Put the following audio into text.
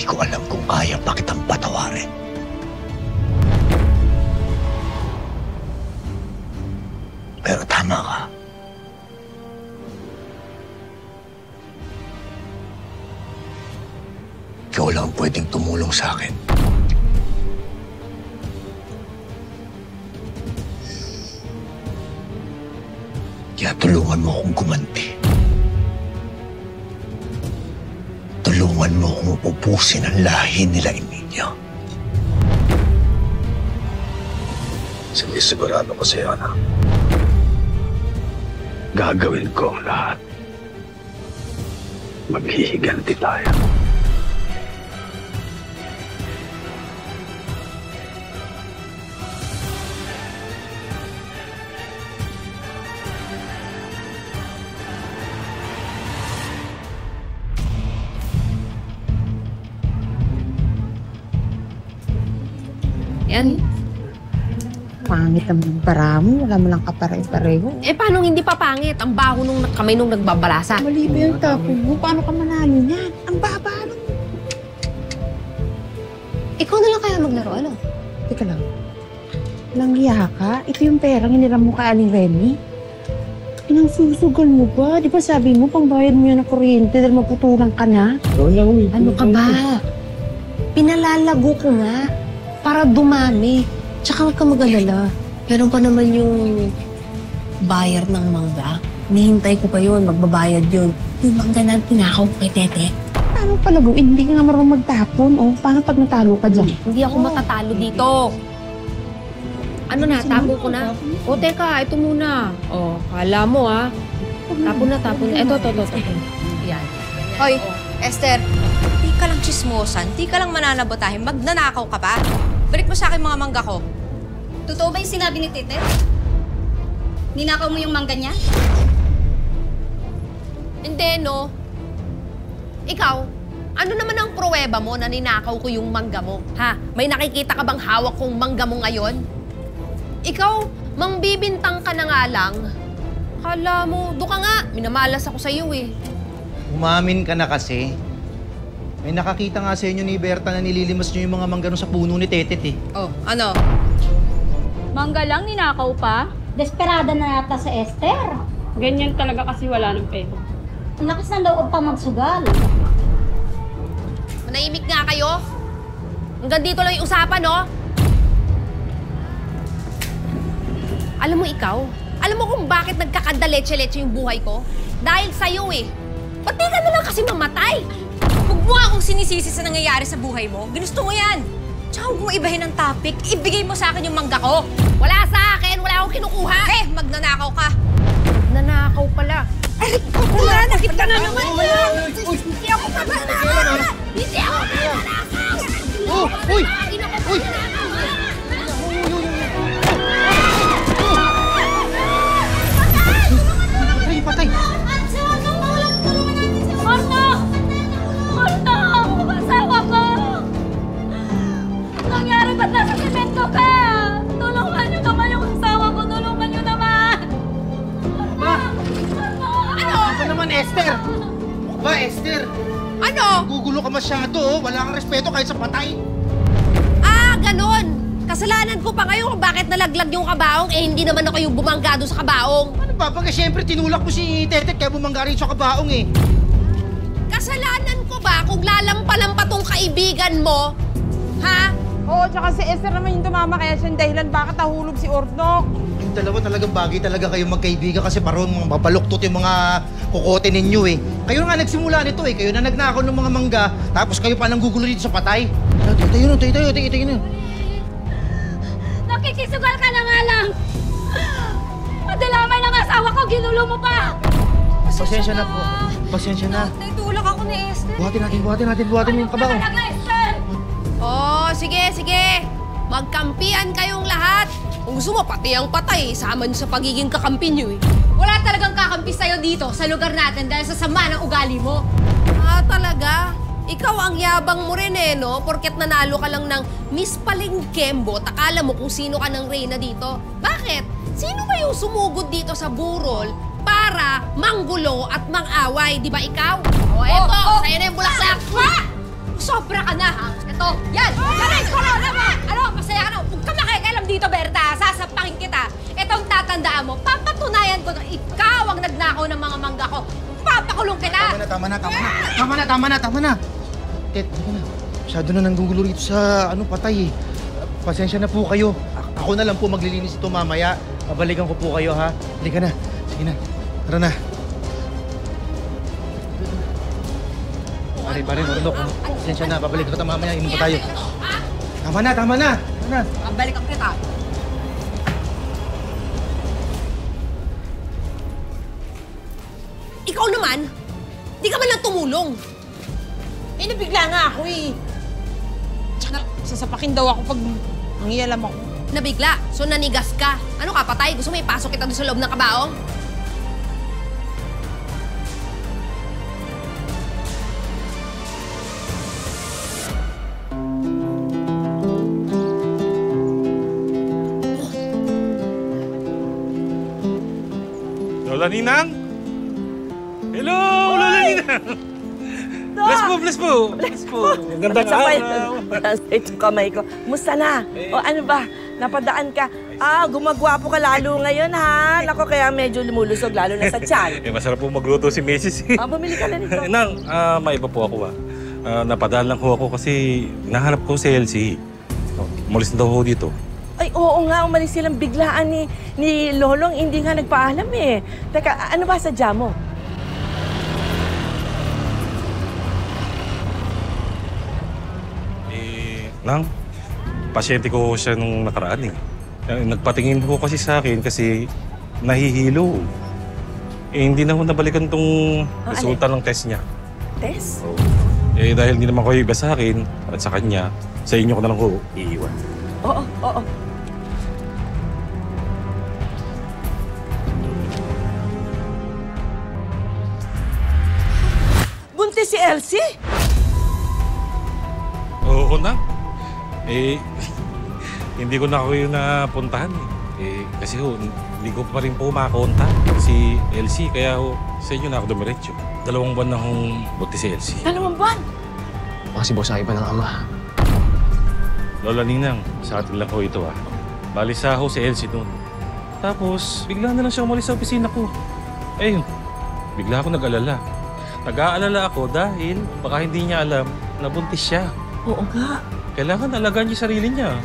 ko alam kung kaya pa kitang patawarin. Pero tama ka. Ikaw lang pwedeng tumulong sa akin. Kaya tulungan mo akong gumanti. Tulungan mo akong upusin ang lahi nila, Emilia. Sinisigurado ko sa'yo, anak. Gagawin ko ang lahat. Maghihiganti tayo. Yan. Pangit naman para mo. Wala mo lang kapare-pareho. Eh, paano hindi pa pangit? Ang baho nung kamay nung nagbabalasa. Mali ba yung tapon mo? Paano ka manalo niyan? Ang baba lang. Ikaw na lang kaya maglaro, ano? Teka lang. Langya ka? Ito yung perang hiniram mo kay Aling Remy? Inang susugal mo ba? Di ba sabi mo, pangbayad mo yan ng kuryente dahil maputulang ka na? Ano ka ba? Pinalalago ko nga para dumami. Tsaka huwag ka mag-alala. Meron pa naman yung buyer ng mangga. Nihintay ko pa yun, magbabayad yun. Yung mangga na tinakaw ko kay Tete. Paano palaguin? Hindi ka nga marunong magtapon. O, paano pag natalo ka dyan? Hindi ako matatalo dito. Ano na, tapo ko na? O, teka, ito muna. O, kala mo Tapon na, tapon na. Ito. Yan. Hoy, Esther, di ka lang chismosan, di ka lang mananabotahin, magnanakaw ka pa. Balik mo sa akin mga mangga ko. Totoo ba yung sinabi ni Tete? Ninakaw mo yung mangga niya? Hindi, no? Ikaw, ano naman ang pruweba mo na ninakaw ko yung mangga mo? Ha? May nakikita ka bang hawak kong mangga mo ngayon? Ikaw, mangbibintang ka na nga lang. Kala mo, doon ka nga. Minamalas ako sa'yo eh. Umamin ka na kasi. May nakakita nga sa inyo ni Berta na nililimas niyo yung mga manggano sa puno ni Tetet eh. Oh, ano? Mangga lang, ninakaw pa? Desperada na yata sa Esther. Ganyan talaga kasi wala ng pera. Ang lakas ng loob pa magsugal. Manahimik nga kayo. Hanggang dito lang yung usapan, no? Alam mo ikaw, alam mo kung bakit nagkakanda-leche-leche yung buhay ko? Dahil sa'yo eh. Ba't di ka na lang kasi mamatay? Huwag mo akong sinisisi sa nangyayari sa buhay mo. Ginusto mo yan. Tsaka huwag mo ibahin ang topic. Ibigay mo sa akin yung mangga ko. Wala sa akin, wala akong kinukuha. Eh, magnanakaw ka. Nanakaw pala. Ay, wala, nakita na naman yan. Hindi ako magnanakaw. Hindi ako nanakaw! Oh! Uy! Uy! Patay! Marta! Marta! Asawa ko! Anong nangyari? Ba't nasa semento ka? Tulungan niyo naman yung asawa ko! Tulungan niyo naman! Marta! Marta! Ano? Ano naman, Esther? Ba, Esther? Ano? Gugulo ka masyado, oh. Wala kang respeto kahit sa patay. Ah, ganon! Kasalanan ko pa ngayon kung bakit nalaglag yung kabaong, eh hindi naman ako yung bumanggado sa kabaong. Ano ba? Pagka siyempre tinulak mo si Tetet kaya bumangga rin sa kabaong eh. Kasalanan ko ba kung lalampalampa tong kaibigan mo? Ha? Oo, tsaka si Esther naman yung tumama kaya siyang dahilan bakit nahulog si Ordok. Yung dalawa talagang bagay talaga kayong magkaibigan kasi parang mga babaluktot yung mga kukote ninyo eh. Kayo nga nagsimula nito eh. Kayo na nagnakaw ng mga mangga tapos kayo pa nang gugulo dito sa patay. Tayo na. Nakikisugal ka na nga lang! Madilamay ng asawa ko, ginulo mo pa! Pasensya na po. Pasensya na. Naitulak ako ni Esther. Buhatin yung kabaong. Talaga, Esther! Oh, sige. Magkampihan kayong lahat. Kung gusto mo, pati ang patay. Sama niyo sa pagiging kakampi niyo eh. Wala talagang kakampi sa'yo dito sa lugar natin dahil sa sama ng ugali mo. Ah, talaga? Ikaw ang yabang mo rin eh, no? Porket nanalo ka lang ng Miss Palengkembo, akala mo kung sino ka ng reyna dito. Bakit? Sino ba yung sumugod dito sa burol para manggulo at mang-away? Di ba ikaw? O, eto, sa'yo na yung bulaksak. Sobra ka na, ha? Ito, yan! Yan! Corona mo! Ano, masaya ka na. Huwag ka makikialam dito, Berta. Sasapakin kita. Itong tatandaan mo, papatunayan ko na ikaw ang nagnakaw ng mga mangga ko. Papakulong kita! Tama na. Tet, ano na? Masyado na nanggugulo rito sa patay eh. Pasensya na po kayo. Ako na lang po maglilinis ito mamaya. Babalikan ko po kayo, ha? Halika na. Sige na. Tara na. Pare, marunok. Pasensya na. Babalikan ko ito mamaya. Inom pa tayo. Tama na. Babalikan kita. Ikaw naman, di ka man lang tumulong. Nabigla nga ako eh. Tsaka sasapakin daw ako pag nangialam ako. Nabigla, so nanigas ka. Ano ka, patay? Gusto mo ipasok kita doon sa loob ng kabaong? Lola Ninang? Hello, Lola Ninang! Bless po. Magandang araw. Ito kamay ko. Musta na? O ano ba? Napadaan ka? Gumagwapo ka lalo ngayon ha? Nako, kaya medyo lumulusog lalo na sa tiyan. Masarap po magluto si Mrs. Bumili ka na nito. Nang, maiba po ako napadaan lang ho ako kasi nahanap ko si Elsie. Umalis na daw ho dito. Ay, oo nga. Umalis silang biglaan ni Lolong. Hindi nga nagpaalam eh. Teka, ano ba sadya mo? Nang, pasyente ko siya nung nakaraan eh. Nagpatingin po kasi sa akin kasi nahihilo. Hindi na ho nabalikan tong resulta ng test niya. Test? Dahil hindi naman kayo iba sa akin at sa kanya, sa inyo ko na lang ho iiwan. Oo. Buntis si Elsie? Oo na. Hindi ko na kayo napuntahan eh. Kasi ho, hindi ko pa rin po makakontak si Elsie, kaya ho, sa inyo na ako dumiretso. 2 buwan na hong buntis si Elsie. 2 buwan? Kasi boss ang iba ng ama. Lola Ninang, sa atin lang ho ito Balisa ho si Elsie doon. Tapos, bigla na lang siya umalis sa opisina ko. Ayun, bigla ako nag-alala. Nag-aalala ako dahil baka hindi niya alam na buntis siya. Oo nga. Kailangan alagaan niya sarili niya.